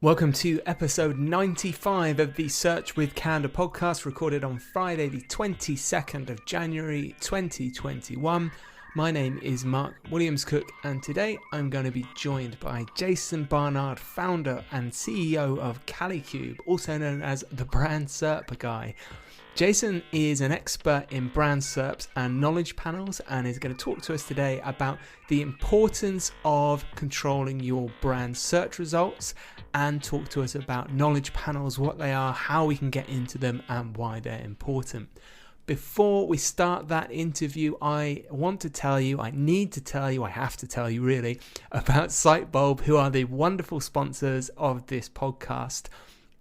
Welcome to episode 95 of the Search with Candor podcast, recorded on Friday the 22nd of January 2021. My name is Mark Williams-Cook, and today I'm going to be joined by Jason Barnard, founder and CEO of Kalicube, also known as the Brand SERP Guy. Jason is an expert in brand SERPs and knowledge panels and is going to talk to us today about the importance of controlling your brand search results and talk to us about knowledge panels, what they are, how we can get into them and why they're important. Before we start that interview, I have to tell you really, about Sitebulb, who are the wonderful sponsors of this podcast.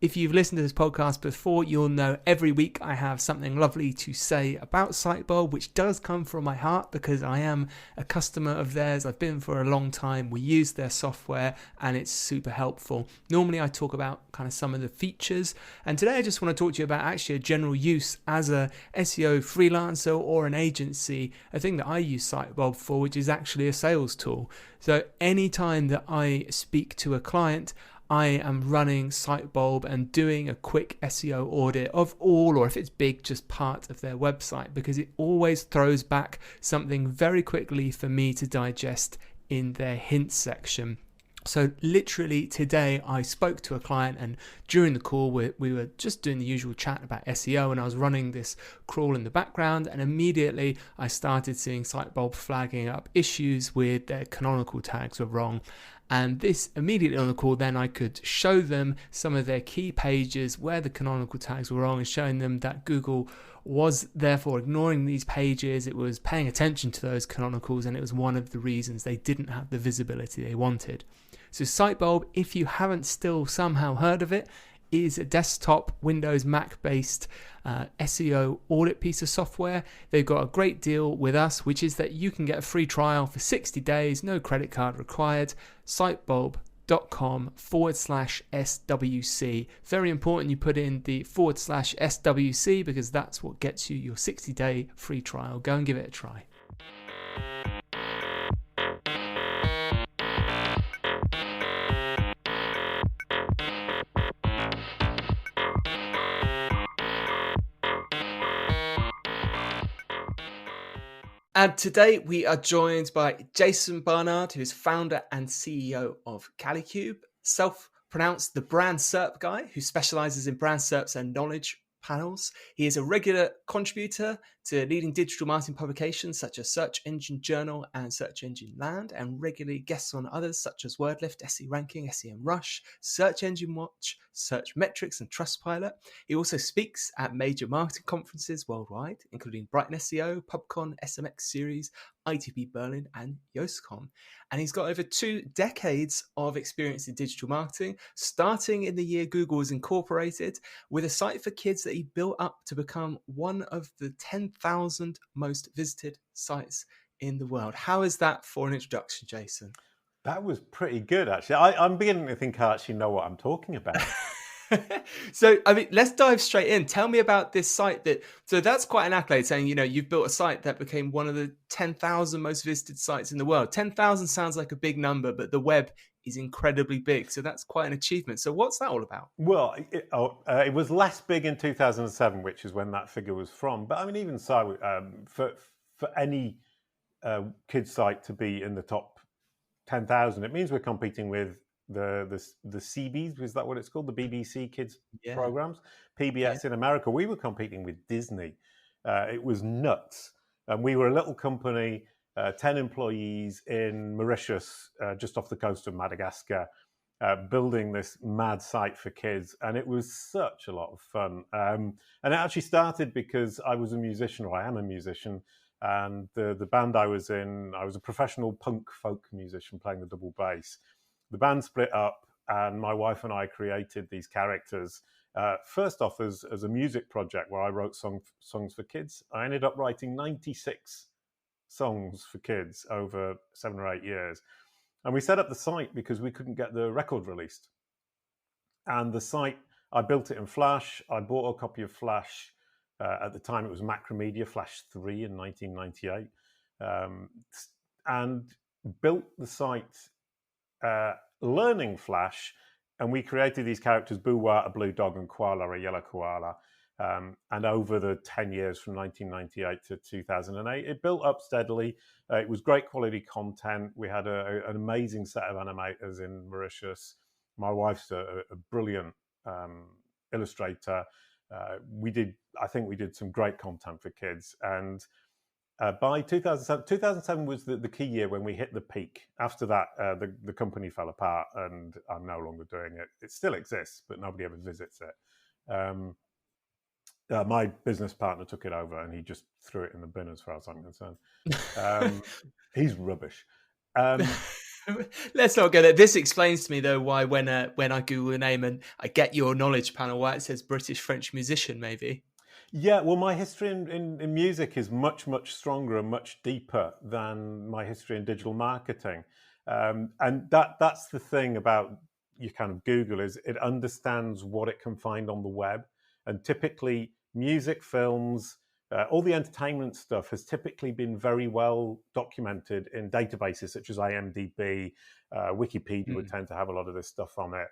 If you've listened to this podcast before, you'll know every week I have something lovely to say about Sitebulb, which does come from my heart because I am a customer of theirs. I've been for a long time. We use their software and it's super helpful. Normally I talk about kind of some of the features, and today I just want to talk to you about actually a general use as a SEO freelancer or an agency, a thing that I use Sitebulb for, which is actually a sales tool. So anytime that I speak to a client, I am running Sitebulb and doing a quick SEO audit of all, or if it's big, just part of their website, because it always throws back something very quickly for me to digest in their hints section. So literally today I spoke to a client, and during the call we were just doing the usual chat about SEO, and I was running this crawl in the background, and immediately I started seeing Sitebulb flagging up issues with their canonical tags were wrong. And this immediately on the call, then I could show them some of their key pages where the canonical tags were wrong and showing them that Google was therefore ignoring these pages. It was paying attention to those canonicals, and it was one of the reasons they didn't have the visibility they wanted. So Sitebulb, if you haven't still somehow heard of it, is a desktop Windows Mac based SEO audit piece of software. They've got a great deal with us, which is that you can get a free trial for 60 days, no credit card required. Sitebulb.com/SWC. Very important you put in the /SWC because that's what gets you your 60-day free trial. Go and give it a try. And today we are joined by Jason Barnard, who is founder and CEO of Kalicube, self-pronounced the Brand SERP Guy, who specializes in brand SERPs and knowledge panels. He is a regular contributor to leading digital marketing publications such as Search Engine Journal and Search Engine Land, and regularly guests on others such as WordLift, SE Ranking, SEMrush, Search Engine Watch, Search Metrics, and Trustpilot. He also speaks at major marketing conferences worldwide, including Brighton SEO, PubCon, SMX Series, ITP Berlin, and YostCon. And he's got over 2 decades of experience in digital marketing, starting in the year Google was incorporated, with a site for kids that he built up to become one of the 10,000 most visited sites in the world. How is that for an introduction, Jason? That was pretty good, actually. I'm beginning to think I actually know what I'm talking about. So, I mean, let's dive straight in. Tell me about this site so that's quite an accolade, saying, you've built a site that became one of the 10,000 most visited sites in the world. 10,000 sounds like a big number, but the web is incredibly big. So that's quite an achievement. So what's that all about? Well, it was less big in 2007, which is when that figure was from. But I mean, even so, for any kids site to be in the top 10,000, it means we're competing with the CBs, is that what it's called? The BBC Kids programs, PBS in America. We were competing with Disney. It was nuts. And we were a little company, 10 employees in Mauritius, just off the coast of Madagascar, building this mad site for kids. And it was such a lot of fun. And it actually started because I was a musician, or I am a musician. And the band I was in, I was a professional punk folk musician playing the double bass. The band split up, and my wife and I created these characters. First off, as a music project where I wrote songs for kids. I ended up writing 96 songs for kids over 7 or 8 years. And we set up the site because we couldn't get the record released. And the site, I built it in Flash. I bought a copy of Flash. At the time, it was Macromedia Flash 3 in 1998. And built the site learning Flash And we created these characters, Buwa, a blue dog, and Koala, a yellow koala. And over the 10 years from 1998 to 2008, it built up steadily. It was great quality content. We had an amazing set of animators in Mauritius. My wife's a brilliant illustrator. I think we did some great content for kids. And by 2007 was the key year when we hit the peak. After that, the company fell apart, and I'm no longer doing it. It still exists, but nobody ever visits it. My business partner took it over, and he just threw it in the bin, as far as I'm concerned. He's rubbish. Let's not go there. This explains to me, though, why when I Google a name and I get your knowledge panel, why it says British French musician, maybe. Yeah, well, my history in music is much, much stronger and much deeper than my history in digital marketing. And that's the thing about your kind of Google, is it understands what it can find on the web. And typically music, films, all the entertainment stuff has typically been very well documented in databases such as IMDb. Wikipedia would tend to have a lot of this stuff on it.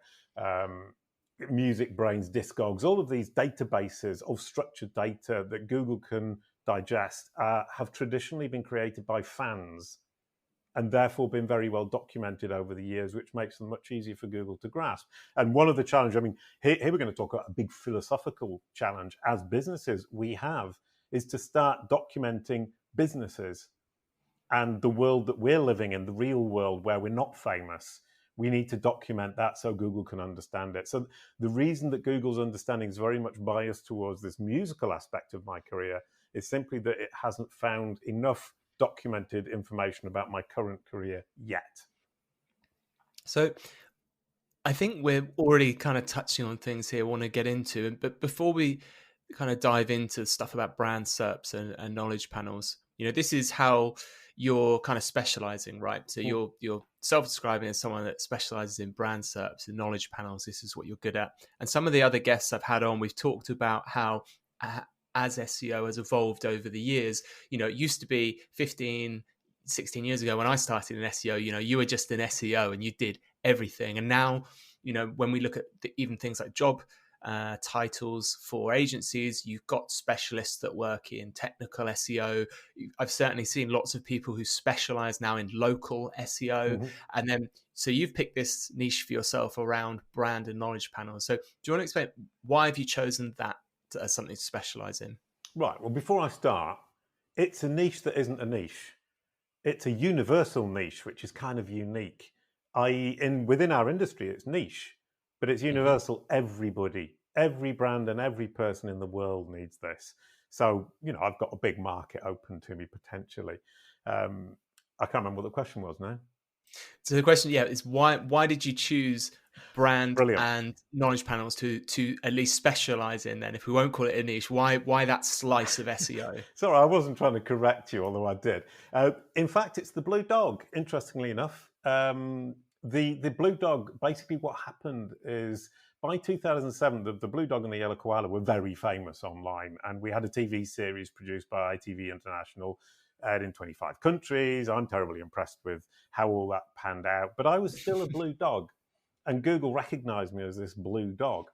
Music Brains, Discogs, all of these databases of structured data that Google can digest have traditionally been created by fans, and therefore been very well documented over the years, which makes them much easier for Google to grasp. And one of the challenges, I mean, here we're going to talk about a big philosophical challenge as businesses we have, is to start documenting businesses and the world that we're living in, the real world where we're not famous. We need to document that so Google can understand it. So the reason that Google's understanding is very much biased towards this musical aspect of my career is simply that it hasn't found enough documented information about my current career yet. So I think we're already kind of touching on things here I want to get into. But before we kind of dive into stuff about brand SERPs and knowledge panels, this is how you're kind of specializing, right? So you're self-describing as someone that specializes in brand SERPs and knowledge panels. This is what you're good at. And some of the other guests I've had on, we've talked about how as SEO has evolved over the years. It used to be 15, 16 years ago when I started in SEO, you were just an SEO and you did everything. And now, when we look at even things like job titles for agencies, you've got specialists that work in technical SEO. I've certainly seen lots of people who specialize now in local SEO. And then, so you've picked this niche for yourself around brand and knowledge panels. So do you want to explain, why have you chosen that as something to specialize in? Right. Well, before I start, it's a niche that isn't a niche. It's a universal niche, which is kind of unique. Within our industry, it's niche, but it's universal. Everybody, every brand and every person in the world needs this. So, I've got a big market open to me potentially. I can't remember what the question was now. So the question, is why did you choose brand Brilliant. and knowledge panels to at least specialize in? Then, if we won't call it a niche, why that slice of SEO? Sorry, I wasn't trying to correct you, although I did. In fact, it's the blue dog. Interestingly enough, the blue dog. Basically, what happened is by 2007, the blue dog and the yellow koala were very famous online, and we had a TV series produced by ITV International, aired in 25 countries. I'm terribly impressed with how all that panned out, but I was still a blue dog. And Google recognized me as this blue dog.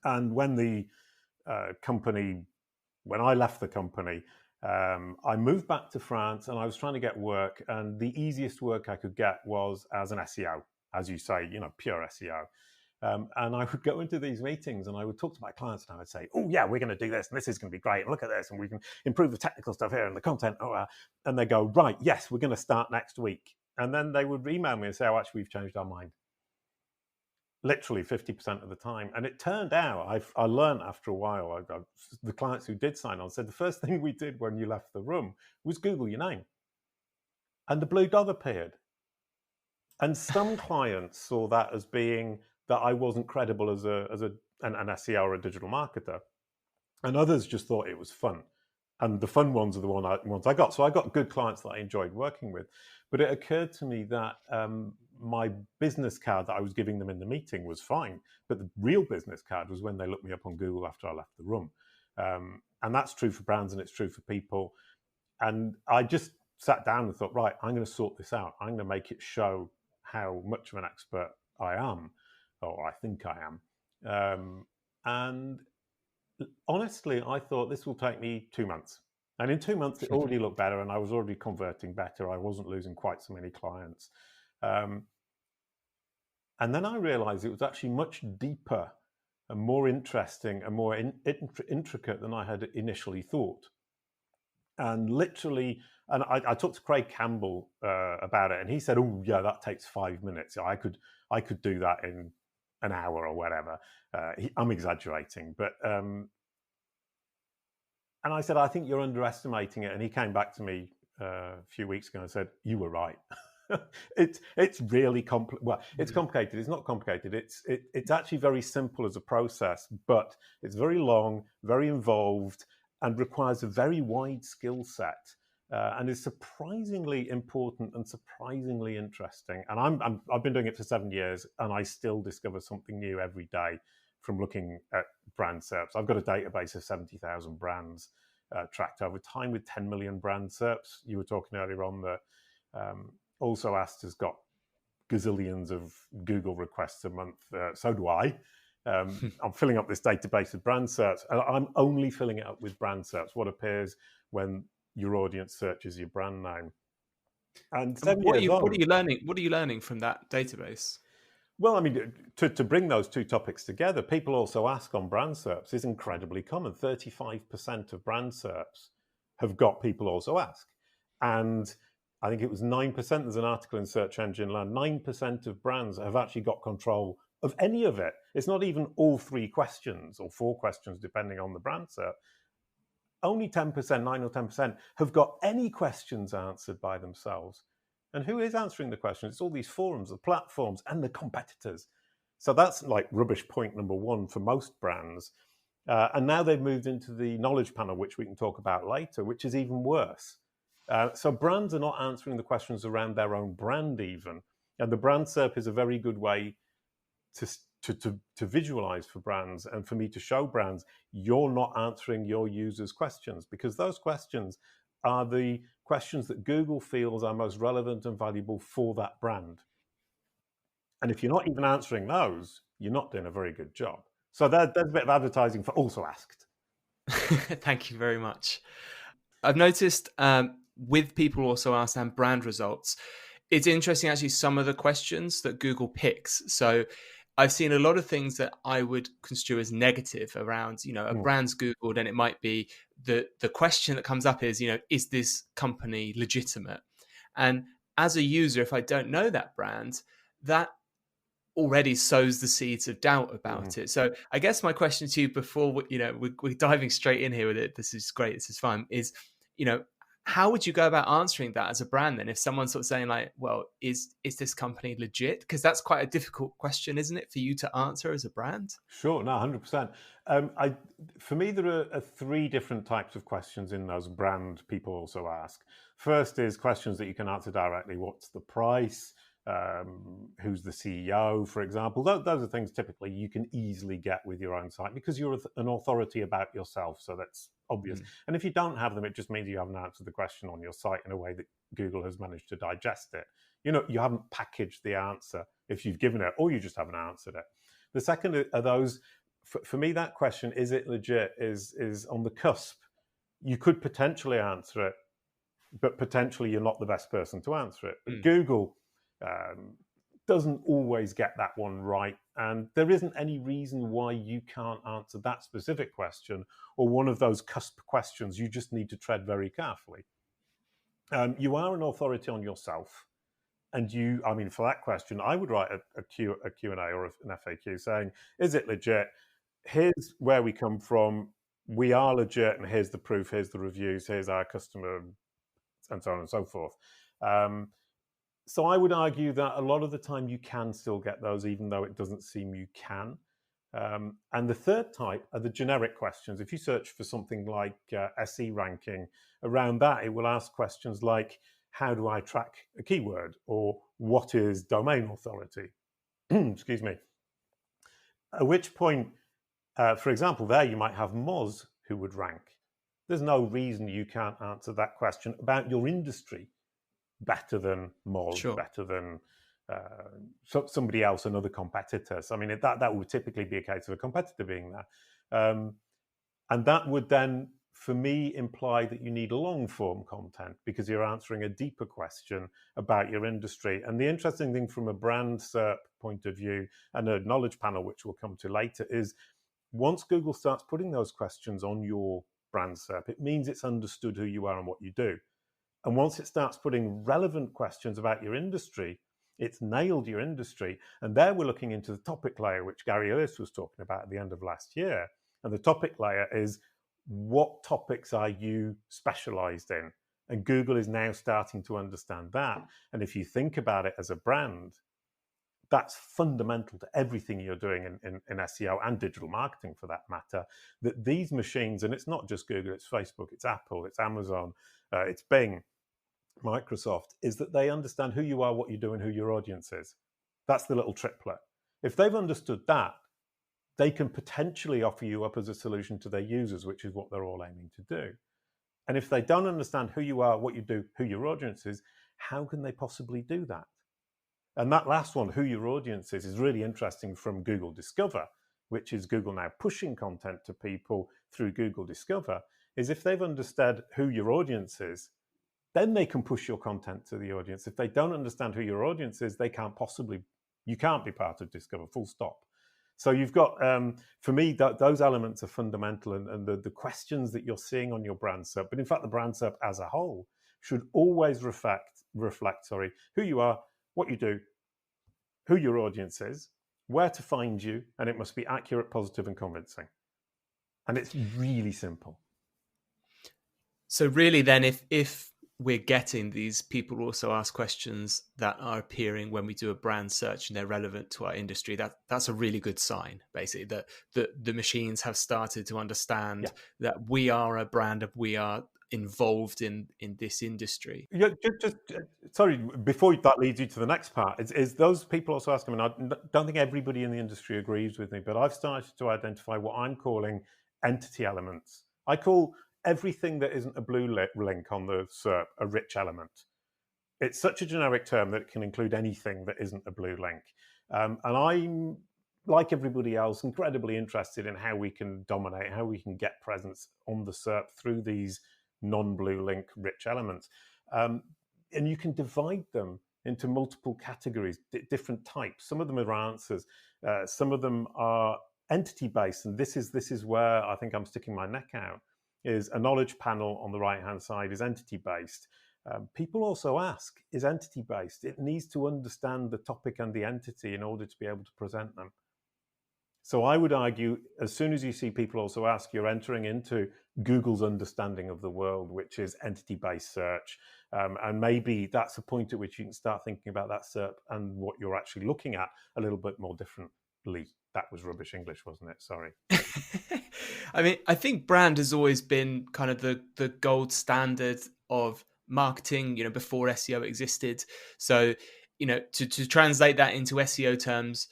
And when when I left the company, I moved back to France and I was trying to get work. And the easiest work I could get was as an SEO, as you say, pure SEO. And I would go into these meetings and I would talk to my clients and I would say, oh, yeah, we're going to do this and this is going to be great. And look at this and we can improve the technical stuff here and the content. And they go, right, yes, we're going to start next week. And then they would email me and say, oh, actually, we've changed our mind. Literally 50% of the time. And it turned out, I learned after a while, the clients who did sign on said, the first thing we did when you left the room was Google your name. And the blue dog appeared. And some clients saw that as being that I wasn't credible as an SEO or a digital marketer. And others just thought it was fun. And the fun ones are the ones I got. So I got good clients that I enjoyed working with. But it occurred to me that my business card that I was giving them in the meeting was fine. But the real business card was when they looked me up on Google after I left the room. And that's true for brands and it's true for people. And I just sat down and thought, right, I'm going to sort this out. I'm going to make it show how much of an expert I am, or think I am. And honestly, I thought this will take me 2 months. And in 2 months, it already looked better, and I was already converting better. I wasn't losing quite so many clients. And then I realized it was actually much deeper and more interesting and more intricate than I had initially thought. And literally, and I talked to Craig Campbell about it, and he said, "Oh, yeah, that takes 5 minutes. I could do that in an hour or whatever." I'm exaggerating, but and I said, "I think you're underestimating it." And he came back to me a few weeks ago and said, "You were right." It's really complicated. Well, it's complicated. It's not complicated. It's actually very simple as a process, but it's very long, very involved, and requires a very wide skill set, and is surprisingly important and surprisingly interesting. And I've been doing it for 7 years, and I still discover something new every day from looking at brand SERPs. I've got a database of 70,000 brands tracked over time with 10 million brand SERPs. You were talking earlier on that Also Asked has got gazillions of Google requests a month. So do I. I'm filling up this database with brand SERPs, and I'm only filling it up with brand SERPs, what appears when your audience searches your brand name. And what are you learning? What are you learning from that database? Well, I mean, to bring those two topics together, People Also Ask on brand SERPs is incredibly common. 35% of brand SERPs have got People Also Ask. And I think it was 9%, there's an article in Search Engine Land, 9% of brands have actually got control of any of it. It's not even all 3 questions or 4 questions, depending on the brand SERP. Only 10%, 9 or 10%, have got any questions answered by themselves. And who is answering the questions? It's all these forums, the platforms, and the competitors. So that's like rubbish point number 1 for most brands. And now they've moved into the knowledge panel, which we can talk about later, which is even worse. So brands are not answering the questions around their own brand even. And the brand SERP is a very good way to visualize for brands and for me to show brands you're not answering your users' questions, because those questions are the questions that Google feels are most relevant and valuable for that brand. And if you're not even answering those, you're not doing a very good job. So there's a bit of advertising for Also Asked. Thank you very much. I've noticed with People Also Asked and brand results, it's interesting actually some of the questions that Google picks. So I've seen a lot of things that I would construe as negative around, a brand's Googled, and it might be the question that comes up is, is this company legitimate? And as a user, if I don't know that brand, that already sows the seeds of doubt about it. So I guess my question to you before, we're diving straight in here with it, this is great, this is fun, is, how would you go about answering that as a brand then? If someone's sort of saying like, well, is this company legit? Because that's quite a difficult question, isn't it, for you to answer as a brand? Sure, no, 100%. For me, there are 3 different types of questions in those brand People Also Ask. First is questions that you can answer directly. What's the price? Who's the CEO, for example? Those are things typically you can easily get with your own site because you're an authority about yourself, so that's obvious. And if you don't have them, it just means you haven't answered the question on your site in a way that Google has managed to digest it. You haven't packaged the answer if you've given it, or you just haven't answered it. The second are those, for me, that question, is it legit, is on the cusp. You could potentially answer it, but potentially you're not the best person to answer it. But Google doesn't always get that one right, and there isn't any reason why you can't answer that specific question or one of those cusp questions. You just need to tread very carefully. You are an authority on yourself, and for that question, I would write a Q&A or an FAQ saying, is it legit? Here's where we come from. We are legit, and here's the proof, here's the reviews, here's our customer, and so on and so forth. So I would argue that a lot of the time you can still get those, even though it doesn't seem you can. And the third type are the generic questions. If you search for something like SE ranking, around that, it will ask questions like, how do I track a keyword? Or what is domain authority? Excuse me. At which point, for example, there you might have Moz who would rank. There's no reason you can't answer that question about your industry better than Moz, better than somebody else, another competitor. So, I mean, that would typically be a case of a competitor being there. And that would then, for me, imply that you need long form content because you're answering a deeper question about your industry. And the interesting thing from a brand SERP point of view and a knowledge panel, which we'll come to later, is once Google starts putting those questions on your brand SERP, it means it's understood who you are and what you do. And once it starts putting relevant questions about your industry, it's nailed your industry. And there we're looking into the topic layer, which Gary Ellis was talking about at the end of last year. And the topic layer is, what topics are you specialized in? And Google is now starting to understand that. And if you think about it as a brand, that's fundamental to everything you're doing in SEO and digital marketing for that matter, that these machines, and it's not just Google, it's Facebook, it's Apple, it's Amazon, it's Bing, Microsoft, is that they understand who you are, what you do, and who your audience is. That's the little triplet. If they've understood that, they can potentially offer you up as a solution to their users, which is what they're all aiming to do. And if they don't understand who you are, what you do, who your audience is, how can they possibly do that? And that last one, who your audience is really interesting from Google Discover, which is Google now pushing content to people through Google Discover, is if they've understood who your audience is, then they can push your content to the audience. If they don't understand who your audience is, you can't be part of Discover, full stop. So you've got, for me, those elements are fundamental, and the questions that you're seeing on your brand SERP, but in fact, the brand SERP as a whole should always reflect, who you are, what you do, who your audience is, where to find you, and it must be accurate, positive, and convincing. And it's really simple. So really then, if we're getting these people also ask questions that are appearing when we do a brand search and they're relevant to our industry, that's a really good sign, basically, that the machines have started to understand that we are a brand, and we are involved in this industry. Yeah, just sorry, before that leads you to the next part, is those people also asking, and I don't think everybody in the industry agrees with me, but I've started to identify what I'm calling entity elements. I call everything that isn't a blue link on the SERP a rich element. It's such a generic term that it can include anything that isn't a blue link. And I'm, like everybody else, incredibly interested in how we can dominate, how we can get presence on the SERP through these non-blue link rich elements. And you can divide them into multiple categories, different types. Some of them are answers. Some of them are entity-based. And this is where I think I'm sticking my neck out, is a knowledge panel on the right-hand side is entity-based. People also ask, is entity-based? It needs to understand the topic and the entity in order to be able to present them. So I would argue, as soon as you see people also ask, you're entering into Google's understanding of the world, which is entity-based search. And maybe that's a point at which you can start thinking about that SERP and what you're actually looking at a little bit more differently. That was rubbish English, wasn't it? Sorry. I mean, I think brand has always been kind of the gold standard of marketing, before SEO existed. So, to translate that into SEO terms,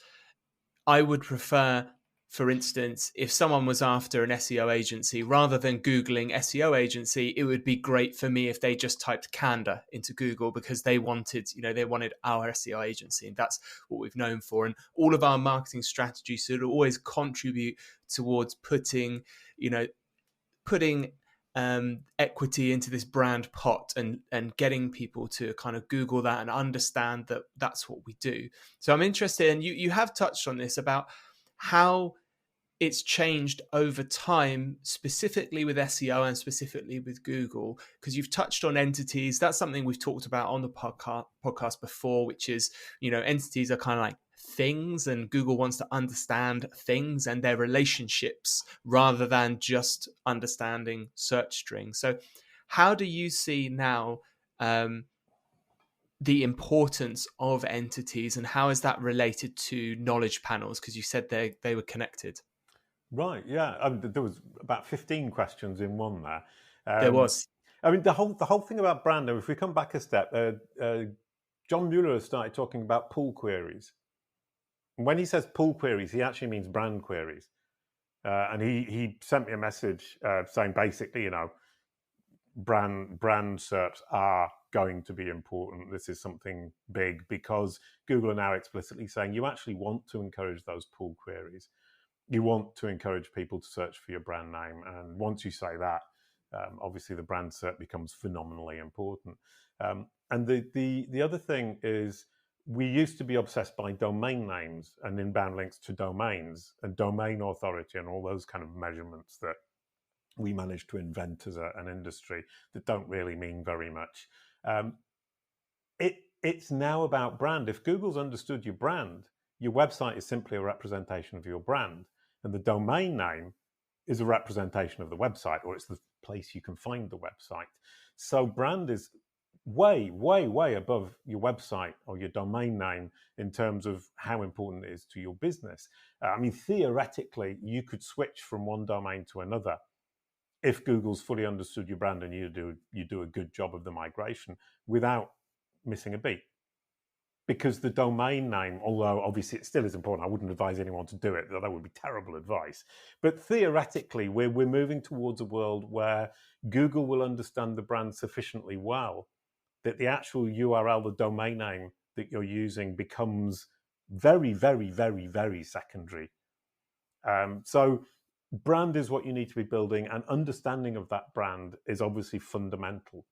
I would prefer, for instance, if someone was after an SEO agency, rather than Googling SEO agency, it would be great for me if they just typed Candor into Google, because they wanted our SEO agency, and that's what we've known for. And all of our marketing strategies should always contribute towards putting equity into this brand pot and getting people to kind of Google that and understand that that's what we do. So I'm interested, and you have touched on this, about how it's changed over time, specifically with SEO and specifically with Google, because you've touched on entities. That's something we've talked about on the podcast before, which is, entities are kind of like things, and Google wants to understand things and their relationships rather than just understanding search strings. So how do you see now the importance of entities, and how is that related to knowledge panels? Because you said they were connected. Right, yeah. There was about 15 questions in one there. There was. I mean, the whole thing about brand, if we come back a step, John Mueller started talking about pull queries. And when he says pull queries, he actually means brand queries. And he sent me a message saying basically, brand SERPs are going to be important. This is something big, because Google are now explicitly saying you actually want to encourage those pull queries. You want to encourage people to search for your brand name. And once you say that, obviously the brand cert becomes phenomenally important. And the other thing is, we used to be obsessed by domain names and inbound links to domains and domain authority and all those kind of measurements that we managed to invent as an industry that don't really mean very much. It's now about brand. If Google's understood your brand, your website is simply a representation of your brand, and the domain name is a representation of the website, or it's the place you can find the website. So brand is way, way, way above your website or your domain name in terms of how important it is to your business. I mean, theoretically, you could switch from one domain to another if Google's fully understood your brand and you do a good job of the migration without missing a beat. Because the domain name, although obviously it still is important, I wouldn't advise anyone to do it. That would be terrible advice. But theoretically, we're moving towards a world where Google will understand the brand sufficiently well that the actual URL, the domain name that you're using, becomes very, very, very, very secondary. So brand is what you need to be building, and understanding of that brand is obviously fundamental.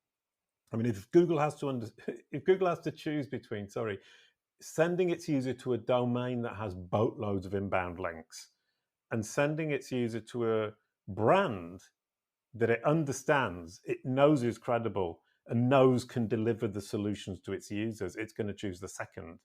I mean, if Google has to choose between, sending its user to a domain that has boatloads of inbound links and sending its user to a brand that it understands, it knows is credible and knows can deliver the solutions to its users, it's going to choose the second.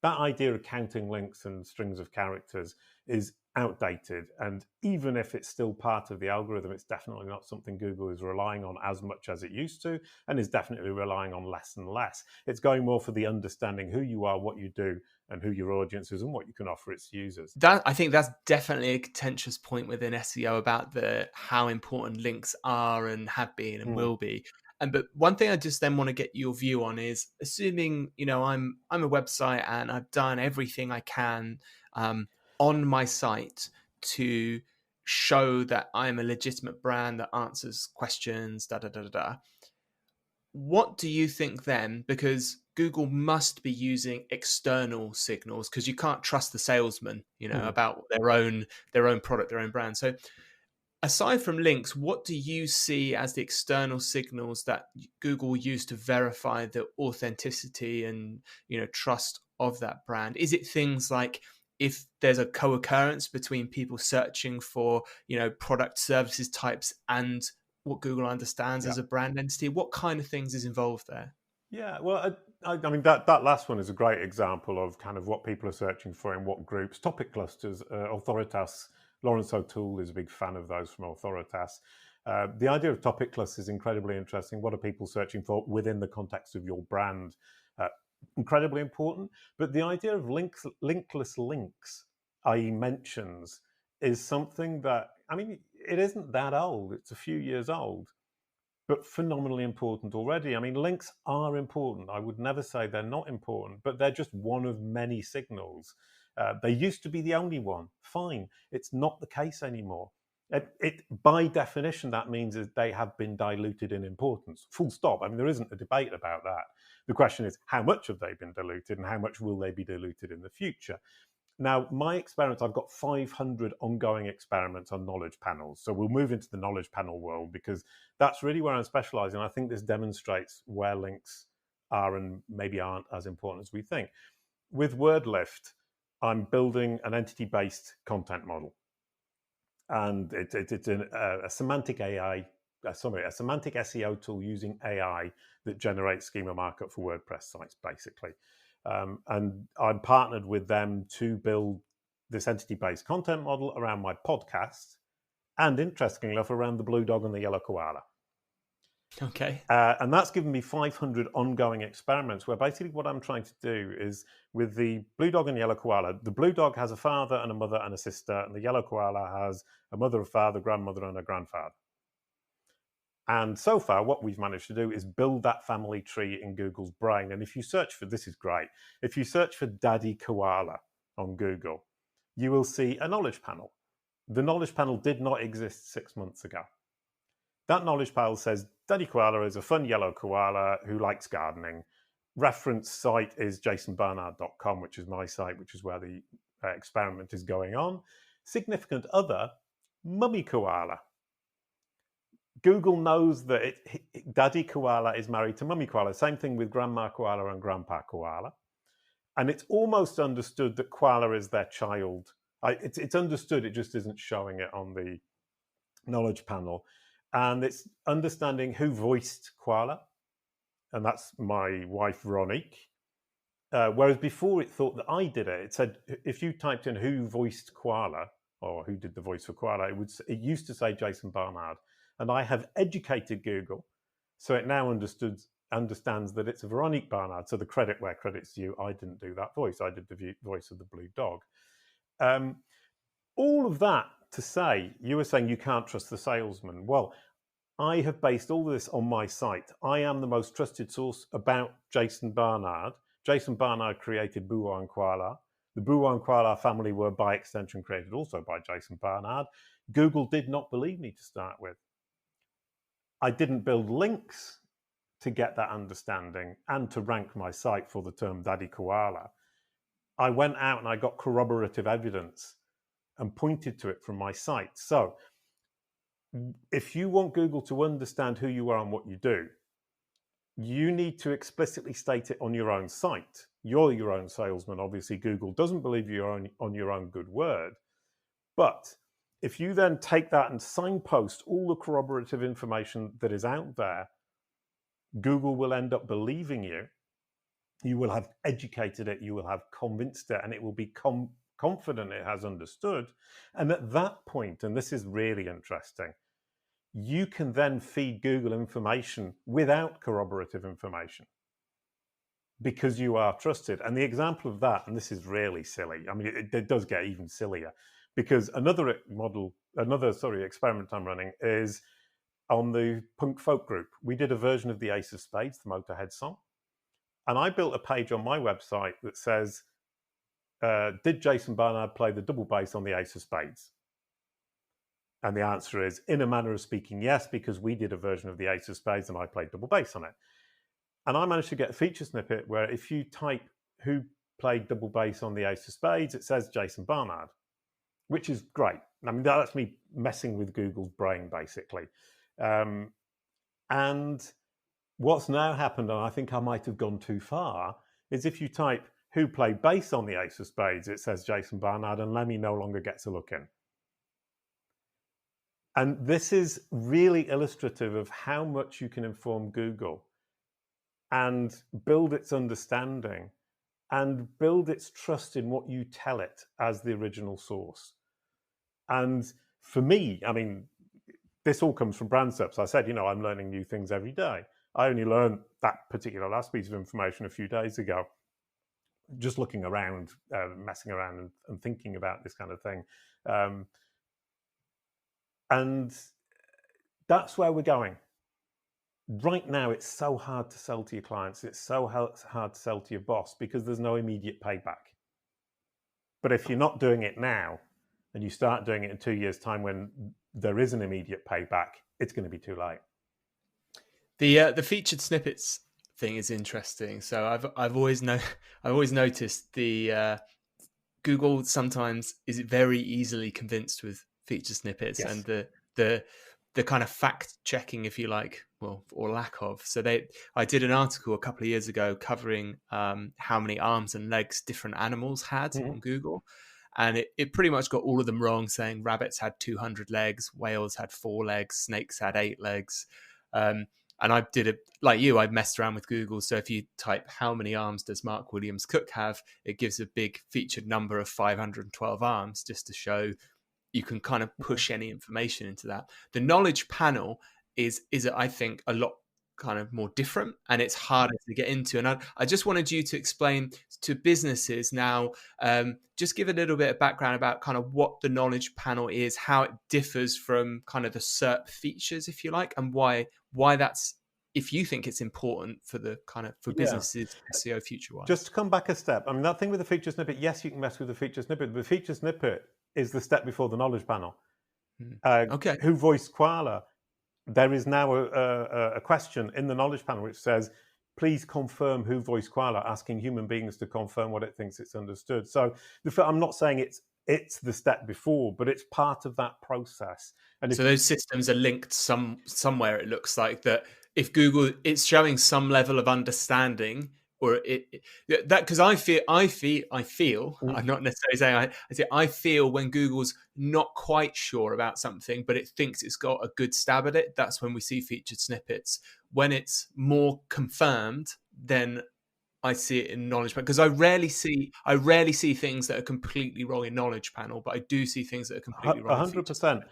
That idea of counting links and strings of characters is outdated. And even if it's still part of the algorithm, it's definitely not something Google is relying on as much as it used to, and is definitely relying on less and less. It's going more for the understanding who you are, what you do, and who your audience is, and what you can offer its users. I think that's definitely a contentious point within SEO about how important links are and have been and will be. But one thing I just then want to get your view on is, assuming I'm a website and I've done everything I can on my site to show that I'm a legitimate brand that answers questions, What do you think then? Because Google must be using external signals, because you can't trust the salesman, about their own product, their own brand. So aside from links, what do you see as the external signals that Google use to verify the authenticity and trust of that brand? Is it things like, if there's a co-occurrence between people searching for product services types and what Google understands as a brand entity, what kind of things is involved there? Yeah, well, I mean, that last one is a great example of kind of what people are searching for in what groups. Topic clusters, Authoritas, Lawrence O'Toole is a big fan of those from Authoritas. The idea of topic clusters is incredibly interesting. What are people searching for within the context of your brand? Incredibly important. But the idea of linkless links, i.e. mentions, is something that, I mean, it isn't that old. It's a few years old, but phenomenally important already. I mean, links are important. I would never say they're not important, but they're just one of many signals. They used to be the only one. Fine. It's not the case anymore. By definition, that means that they have been diluted in importance. Full stop. I mean, there isn't a debate about that. The question is, how much have they been diluted and how much will they be diluted in the future? Now, my experiments, I've got 500 ongoing experiments on knowledge panels. So we'll move into the knowledge panel world, because that's really where I'm specializing. I think this demonstrates where links are and maybe aren't as important as we think. With WordLift, I'm building an entity-based content model. And it's a semantic AI, a semantic SEO tool using AI that generates schema markup for WordPress sites, basically. And I'm partnered with them to build this entity-based content model around my podcast, and interestingly enough, around the blue dog and the yellow koala. Okay. And that's given me 500 ongoing experiments, where basically what I'm trying to do is, with the blue dog and yellow koala, the blue dog has a father and a mother and a sister, and the yellow koala has a mother, a father, grandmother, and a grandfather. And so far, what we've managed to do is build that family tree in Google's brain. And if you search for, this is great, if you search for Daddy Koala on Google, you will see a knowledge panel. The knowledge panel did not exist 6 months ago. That knowledge panel says, Daddy Koala is a fun yellow koala who likes gardening. Reference site is jasonbarnard.com, which is my site, which is where the experiment is going on. Significant other, mummy koala. Google knows that Daddy Koala is married to Mummy Koala. Same thing with Grandma Koala and Grandpa Koala. And it's almost understood that koala is their child. It's understood, it just isn't showing it on the knowledge panel. And it's understanding who voiced koala. And that's my wife, Veronique. Whereas before it thought that I did it. It said, if you typed in who voiced koala, or who did the voice for koala, it used to say Jason Barnard. And I have educated Google, so it now understands that it's a Veronique Barnard. So the credit where credit's due, I didn't do that voice. I did the voice of the blue dog. All of that to say, you were saying you can't trust the salesman. Well, I have based all this on my site. I am the most trusted source about Jason Barnard. Jason Barnard created Buwa and Koala. The Buwa and Koala family were by extension created also by Jason Barnard. Google did not believe me to start with. I didn't build links to get that understanding and to rank my site for the term Daddy Koala. I went out and I got corroborative evidence and pointed to it from my site. So if you want Google to understand who you are and what you do, you need to explicitly state it on your own site. You're your own salesman. Obviously, Google doesn't believe you're on your own good word. But if you then take that and signpost all the corroborative information that is out there, Google will end up believing you. You will have educated it, you will have convinced it, and it will be confident it has understood. And at that point, and this is really interesting, you can then feed Google information without corroborative information because you are trusted. And the example of that, and this is really silly, I mean, it does get even sillier, because another experiment I'm running is on the punk folk group. We did a version of the Ace of Spades, the Motorhead song. And I built a page on my website that says, did Jason Barnard play the double bass on the Ace of Spades? And the answer is, in a manner of speaking, yes, because we did a version of the Ace of Spades and I played double bass on it. And I managed to get a feature snippet where if you type who played double bass on the Ace of Spades, it says Jason Barnard, which is great. I mean, that's me messing with Google's brain, basically. And what's now happened, and I think I might have gone too far, is if you type who played bass on the Ace of Spades, it says Jason Barnard, and Lemmy no longer gets a look in. And this is really illustrative of how much you can inform Google and build its understanding and build its trust in what you tell it as the original source. And for me, I mean, this all comes from brand SERPs. I said, I'm learning new things every day. I only learned that particular last piece of information a few days ago, just looking around, messing around and thinking about this kind of thing. And that's where we're going. Right now, it's so hard to sell to your clients. It's so hard to sell to your boss because there's no immediate payback. But if you're not doing it now and you start doing it in 2 years' time when there is an immediate payback, it's going to be too late. The featured snippets thing is interesting. So I've always noticed the Google sometimes is very easily convinced with feature snippets, yes. And the kind of fact checking, if you like, well, or lack of. So I did an article a couple of years ago covering how many arms and legs different animals had on Google. And it pretty much got all of them wrong, saying rabbits had 200 legs, whales had 4 legs, snakes had 8 legs. And I did it like you, I messed around with Google. So if you type how many arms does Mark Williams Cook have, it gives a big featured number of 512 arms, just to show you can kind of push any information into that. The knowledge panel is I think a lot kind of more different, and it's harder to get into. And I just wanted you to explain to businesses now, just give a little bit of background about kind of what the knowledge panel is, how it differs from kind of the SERP features, if you like, and why that's, if you think it's important for the kind of for businesses SEO future wise. Just to come back a step, I mean, that thing with the feature snippet, yes, you can mess with the feature snippet, but the feature snippet is the step before the knowledge panel. Okay. Who voiced koala? there is now a question in the knowledge panel which says, please confirm who voiced koala, asking human beings to confirm what it thinks it's understood. So I'm not saying it's the step before, but it's part of that process. And so those systems are linked somewhere. It looks like that if Google, it's showing some level of understanding, or that, because I feel I'm not necessarily saying I feel when Google's not quite sure about something, but it thinks it's got a good stab at it. That's when we see featured snippets. When it's more confirmed, then I see it in Knowledge Panel, because I rarely see things that are completely wrong in Knowledge Panel, but I do see things that are completely wrong. 100%.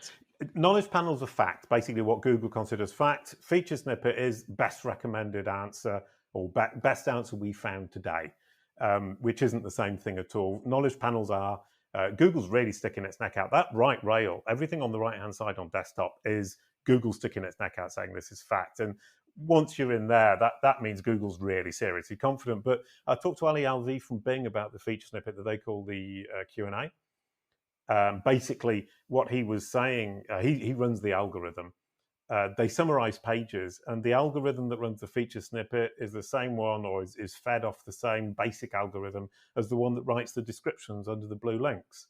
Knowledge Panel's a fact, basically what Google considers fact. Feature snippet is best recommended answer, or best answer we found today, which isn't the same thing at all. Knowledge panels are, Google's really sticking its neck out. That right rail, everything on the right-hand side on desktop is Google sticking its neck out saying this is fact. And once you're in there, that means Google's really seriously confident. But I talked to Ali Alvi from Bing about the feature snippet that they call the Q&A. Basically, what he was saying, he runs the algorithm. They summarize pages, and the algorithm that runs the feature snippet is the same one, or is fed off the same basic algorithm as the one that writes the descriptions under the blue links.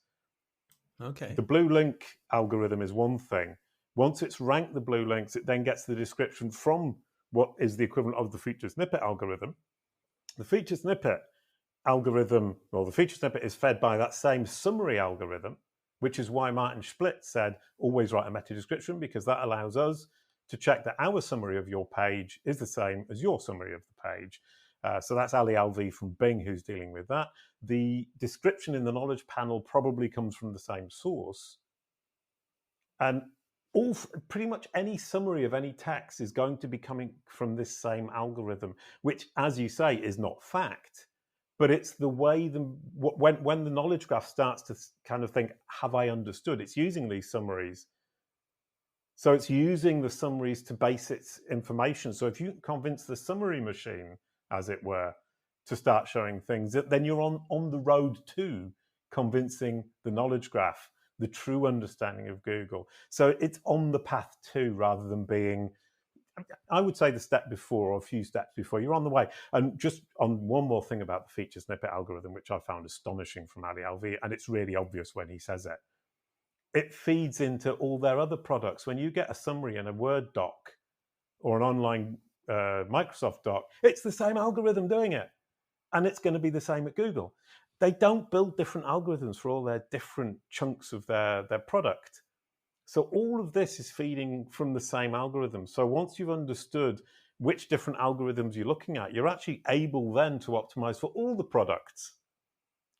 Okay. The blue link algorithm is one thing. Once it's ranked the blue links, it then gets the description from what is the equivalent of the feature snippet algorithm. The feature snippet algorithm, well, the feature snippet is fed by that same summary algorithm, which is why Martin Splitt said, always write a meta description, because that allows us to check that our summary of your page is the same as your summary of the page. So that's Ali Alvi from Bing who's dealing with that. The description in the knowledge panel probably comes from the same source. And pretty much any summary of any text is going to be coming from this same algorithm, which, as you say, is not fact. But it's the way when the knowledge graph starts to kind of think, have I understood? It's using these summaries. So it's using the summaries to base its information. So if you convince the summary machine, as it were, to start showing things, then you're on the road to convincing the knowledge graph the true understanding of Google. So it's on the path to, rather than being, I would say, the step before, or a few steps before. You're on the way. And just on one more thing about the feature snippet algorithm, which I found astonishing from Ali Alvi, and it's really obvious when he says it. It feeds into all their other products. When you get a summary in a Word doc or an online Microsoft doc, it's the same algorithm doing it. And it's going to be the same at Google. They don't build different algorithms for all their different chunks of their product. So all of this is feeding from the same algorithm. So once you've understood which different algorithms you're looking at, you're actually able then to optimize for all the products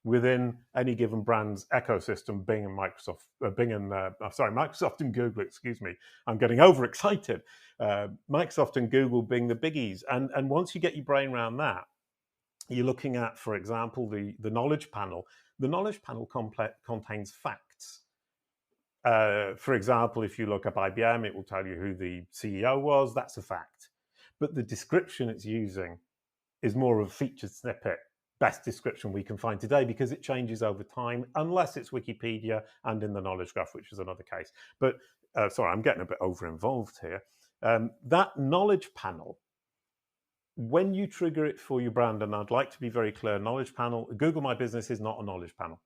within any given brand's ecosystem. Bing and Microsoft, Microsoft and Google, excuse me. I'm getting overexcited. Microsoft and Google being the biggies. And once you get your brain around that, you're looking at, for example, the knowledge panel. The knowledge panel contains facts. For example, if you look up IBM, it will tell you who the CEO was. That's a fact. But the description it's using is more of a featured snippet, best description we can find today, because it changes over time, unless it's Wikipedia and in the knowledge graph, which is another case. But sorry, I'm getting a bit over-involved here. That knowledge panel, when you trigger it for your brand, and I'd like to be very clear, knowledge panel, Google My Business is not a knowledge panel.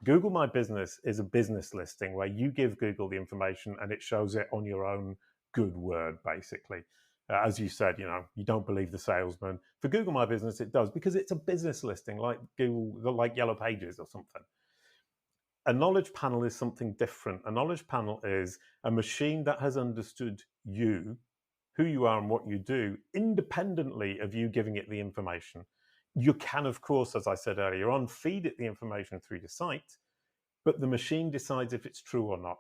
Google My Business is a business listing where you give Google the information and it shows it on your own good word, basically. As you said, you don't believe the salesman. For Google My Business, it does, because it's a business listing like Google, like Yellow Pages or something. A knowledge panel is something different. A knowledge panel is a machine that has understood you, who you are and what you do, independently of you giving it the information. You can, of course, as I said earlier on, feed it the information through the site, but the machine decides if it's true or not.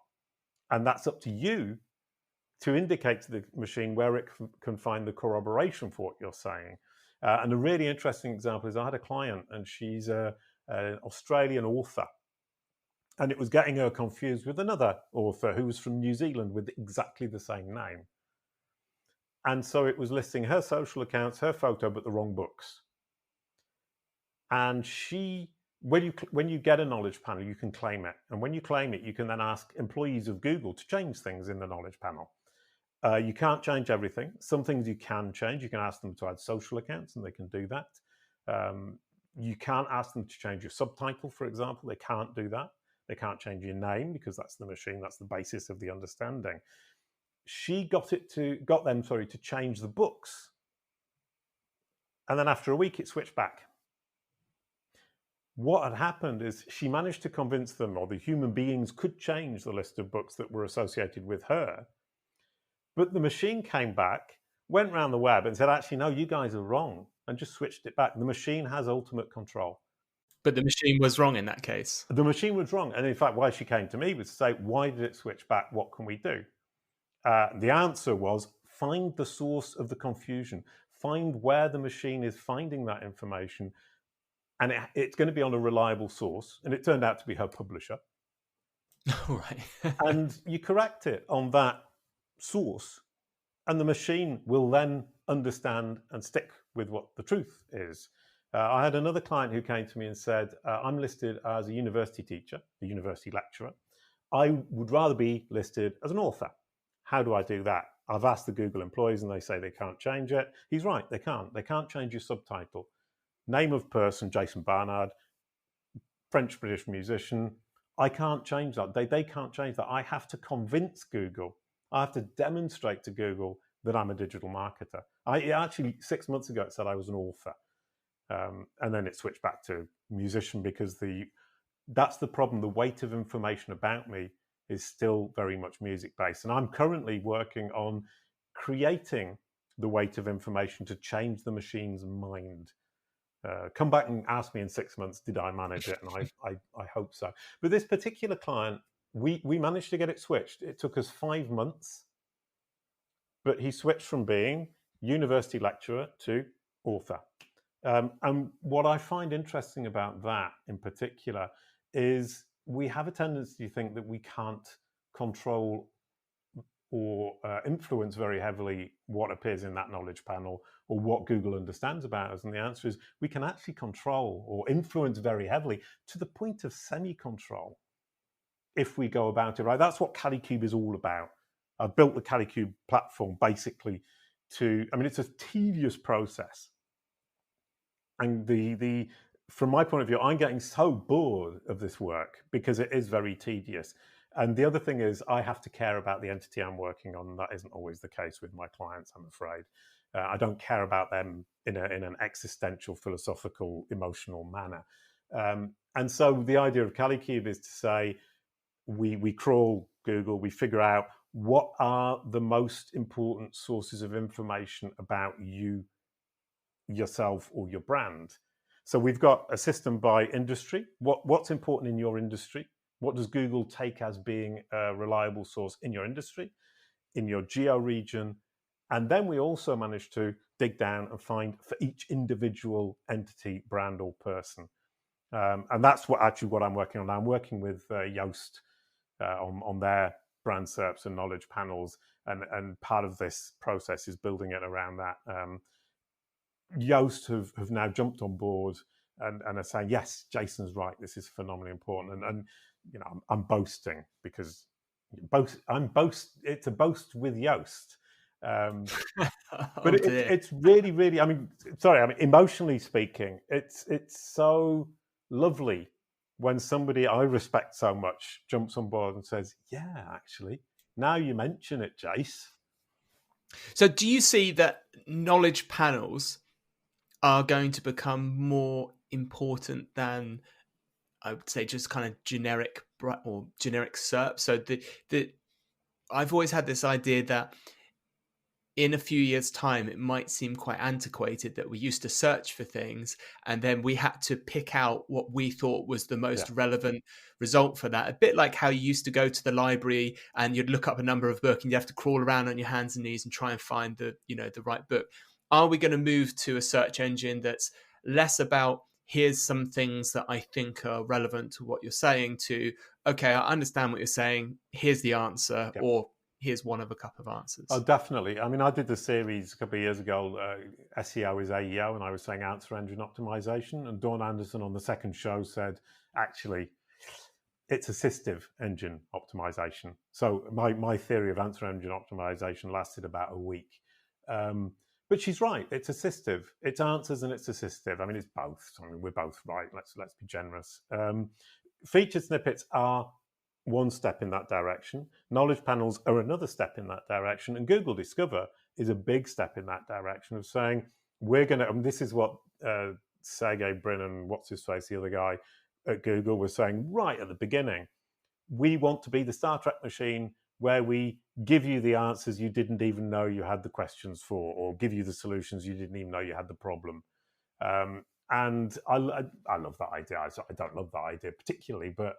And that's up to you to indicate to the machine where it can find the corroboration for what you're saying. And a really interesting example is I had a client, and she's an Australian author. And it was getting her confused with another author who was from New Zealand with exactly the same name. And so it was listing her social accounts, her photo, but the wrong books. And when you get a knowledge panel, you can claim it. And when you claim it, you can then ask employees of Google to change things in the knowledge panel. You can't change everything. Some things you can change. You can ask them to add social accounts, and they can do that. You can't ask them to change your subtitle, for example. They can't do that. They can't change your name because that's the machine. That's the basis of the understanding. She got them to change the books, and then after a week, it switched back. What had happened is she managed to convince them, or the human beings could change the list of books that were associated with her. But the machine came back, went around the web and said, actually, no, you guys are wrong, and just switched it back. The machine has ultimate control. But the machine was wrong in that case. The machine was wrong. And in fact, why she came to me was to say, why did it switch back? What can we do? The answer was, find the source of the confusion. Find where the machine is finding that information. And it's going to be on a reliable source. And it turned out to be her publisher. Right. And you correct it on that source, and the machine will then understand and stick with what the truth is. I had another client who came to me and said, I'm listed as a university teacher, a university lecturer. I would rather be listed as an author. How do I do that? I've asked the Google employees and they say they can't change it. He's right, they can't. They can't change your subtitle. Name of person, Jason Barnard, French-British musician. I can't change that. They can't change that. I have to convince Google. I have to demonstrate to Google that I'm a digital marketer. Actually, 6 months ago, it said I was an author. And then it switched back to musician because that's the problem. The weight of information about me is still very much music-based. And I'm currently working on creating the weight of information to change the machine's mind. Come back and ask me in 6 months, did I manage it? And I hope so. But this particular client, we managed to get it switched. It took us 5 months, but he switched from being university lecturer to author. And what I find interesting about that in particular is we have a tendency to think that we can't control or influence very heavily what appears in that knowledge panel or what Google understands about us. And the answer is we can actually control or influence very heavily to the point of semi-control if we go about it right. That's what Kalicube is all about. I've built the Kalicube platform basically it's a tedious process. And from my point of view, I'm getting so bored of this work because it is very tedious. And the other thing is I have to care about the entity I'm working on. That isn't always the case with my clients, I'm afraid. I don't care about them in an existential, philosophical, emotional manner. And so the idea of Kalicube is to say, we crawl Google, we figure out what are the most important sources of information about you, yourself, or your brand. So we've got a system by industry. What's important in your industry? What does Google take as being a reliable source in your industry, in your geo region? And then we also managed to dig down and find for each individual entity, brand, or person. And that's what I'm working on now. I'm working with Yoast on their brand SERPs and knowledge panels. And part of this process is building it around that. Yoast have now jumped on board and are saying, yes, Jason's right. This is phenomenally important. And I'm boasting because it's a boast with Yoast. But it's really, really, emotionally speaking, it's so lovely when somebody I respect so much jumps on board and says, yeah, actually, now you mention it, Jace. So do you see that knowledge panels are going to become more important than, I would say, just kind of generic SERP? So I've always had this idea that in a few years' time, it might seem quite antiquated that we used to search for things and then we had to pick out what we thought was the most relevant result for that. A bit like how you used to go to the library and you'd look up a number of books and you have to crawl around on your hands and knees and try and find the right book. Are we going to move to a search engine that's less about here's some things that I think are relevant to what you're saying to, okay, I understand what you're saying, here's the answer, or here's one of a couple of answers? Oh, definitely. I did the series a couple of years ago, SEO is AEO, and I was saying answer engine optimization. And Dawn Anderson on the second show said, actually, it's assistive engine optimization. So my theory of answer engine optimization lasted about a week. But she's right. It's assistive. It's answers and it's assistive. I mean, it's both. I mean, we're both right. Let's be generous. Featured snippets are one step in that direction. Knowledge panels are another step in that direction. And Google Discover is a big step in that direction of saying, we're going to, and this is what Sergey Brin and what's his face, the other guy at Google, was saying right at the beginning. We want to be the Star Trek machine where we give you the answers you didn't even know you had the questions for, or give you the solutions you didn't even know you had the problem. And I love that idea. I don't love that idea particularly, but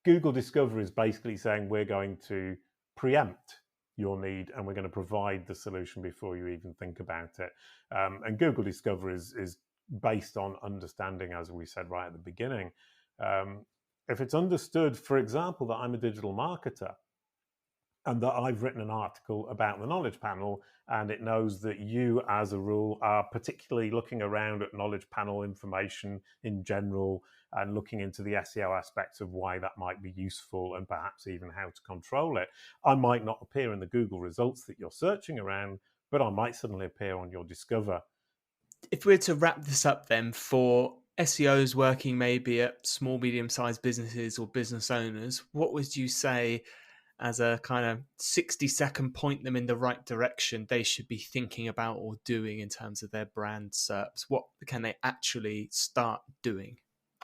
Google Discover is basically saying we're going to preempt your need and we're going to provide the solution before you even think about it. And Google Discover is based on understanding, as we said right at the beginning. If it's understood, for example, that I'm a digital marketer and that I've written an article about the knowledge panel, and it knows that you, as a rule, are particularly looking around at knowledge panel information in general and looking into the SEO aspects of why that might be useful and perhaps even how to control it. I might not appear in the Google results that you're searching around, but I might suddenly appear on your Discover. If we were to wrap this up then, for SEOs working maybe at small, medium-sized businesses or business owners, what would you say as a kind of 60-second point them in the right direction they should be thinking about or doing in terms of their brand SERPs? What can they actually start doing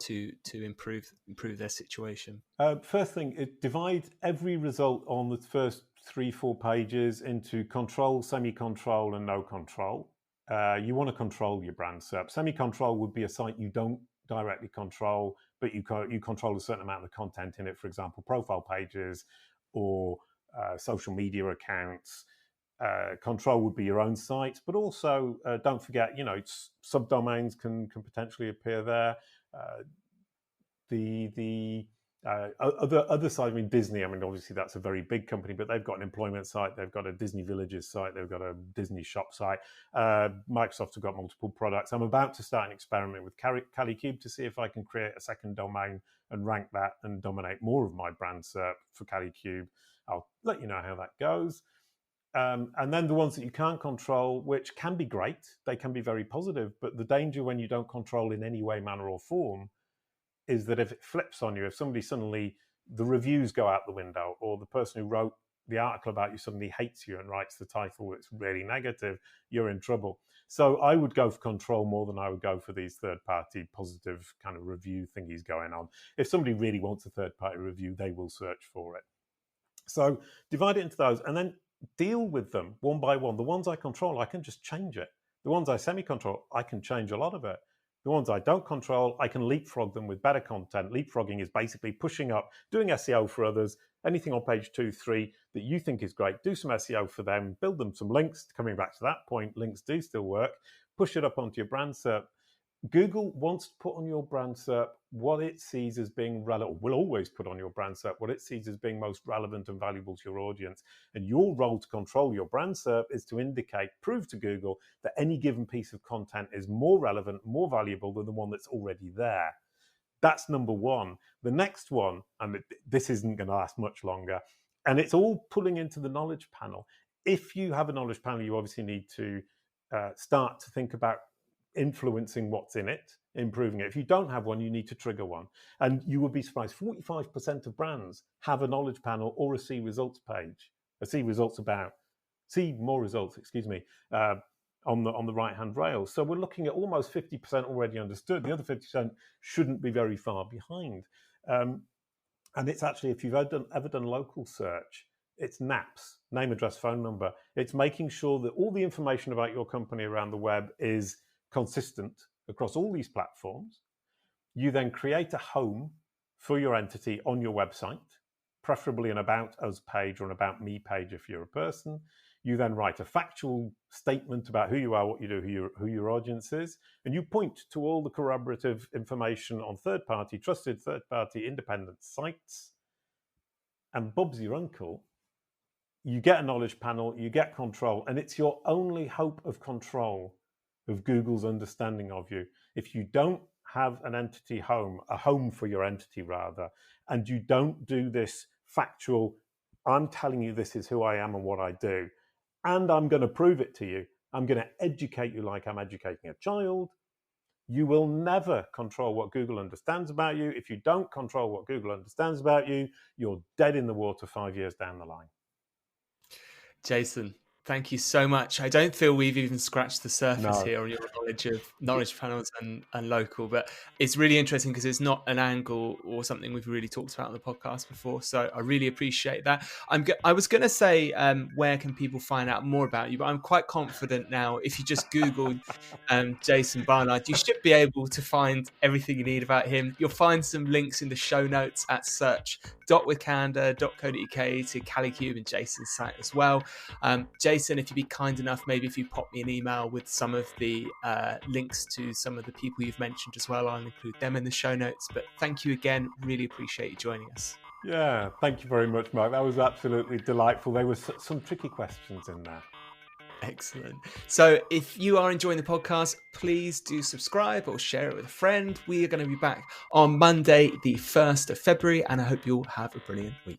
to improve their situation? First thing, divide every result on the first 3-4 pages into control, semi-control, and no control. You want to control your brand SERP. Semi-control would be a site you don't directly control, but you control a certain amount of the content in it. For example, profile pages or social media accounts. Control would be your own sites, but also don't forget, subdomains can potentially appear there. Other side, I mean, Disney, I mean, obviously that's a very big company, but they've got an employment site, they've got a Disney Villages site, they've got a Disney shop site. Microsoft have got multiple products. I'm about to start an experiment with Kalicube to see if I can create a second domain and rank that and dominate more of my brand SERP for Kalicube. I'll let you know how that goes. And then the ones that you can't control, which can be great, they can be very positive, but the danger when you don't control in any way, manner or form is that if it flips on you, if somebody suddenly, the reviews go out the window, or the person who wrote the article about you suddenly hates you and writes the title that's really negative, you're in trouble. So I would go for control more than I would go for these third-party positive kind of review thingies going on. If somebody really wants a third-party review, they will search for it. So divide it into those and then deal with them one by one. The ones I control, I can just change it. The ones I semi-control, I can change a lot of it. The ones I don't control, I can leapfrog them with better content. Leapfrogging is basically pushing up, doing SEO for others, anything on page 2, 3 that you think is great, do some SEO for them, build them some links. Coming back to that point, links do still work. Push it up onto your brand SERP. Google wants to put on your brand SERP what it sees as being relevant, will always put on your brand SERP what it sees as being most relevant and valuable to your audience. And your role to control your brand SERP is to indicate, prove to Google that any given piece of content is more relevant, more valuable than the one that's already there. That's number one. The next one, and this isn't going to last much longer, and it's all pulling into the knowledge panel. If you have a knowledge panel, you obviously need to start to think about influencing what's in it, improving it. If you don't have one, you need to trigger one. And you would be surprised, 45% of brands have a knowledge panel or a see results page, see more results, on the right-hand rail. So we're looking at almost 50% already understood. The other 50% shouldn't be very far behind. And it's actually, if you've ever done local search, it's NAPS, name, address, phone number. It's making sure that all the information about your company around the web is consistent across all these platforms. You then create a home for your entity on your website, preferably an About Us page or an About Me page if you're a person. You then write a factual statement about who you are, what you do, who your audience is, and you point to all the corroborative information on trusted third-party independent sites. And Bob's your uncle. You get a knowledge panel, you get control, and it's your only hope of control of Google's understanding of you. If you don't have an entity home, a home for your entity rather, and you don't do this factual, I'm telling you this is who I am and what I do, and I'm going to prove it to you, I'm going to educate you like I'm educating a child, you will never control what Google understands about you. If you don't control what Google understands about you, you're dead in the water 5 years down the line. Jason, thank you so much. I don't feel we've even scratched the surface No. here on your knowledge of knowledge panels and local, but it's really interesting because it's not an angle or something we've really talked about on the podcast before. So I really appreciate that. I was going to say, where can people find out more about you? But I'm quite confident now, if you just Google Jason Barnard, you should be able to find everything you need about him. You'll find some links in the show notes at search.withcanada.co.uk to Kalicube and Jason's site as well. Jason, if you'd be kind enough, maybe if you pop me an email with some of the links to some of the people you've mentioned as well, I'll include them in the show notes. But thank you again. Really appreciate you joining us. Yeah, thank you very much, Mark. That was absolutely delightful. There were some tricky questions in there. Excellent. So if you are enjoying the podcast, please do subscribe or share it with a friend. We are going to be back on Monday, the 1st of February, and I hope you'll have a brilliant week.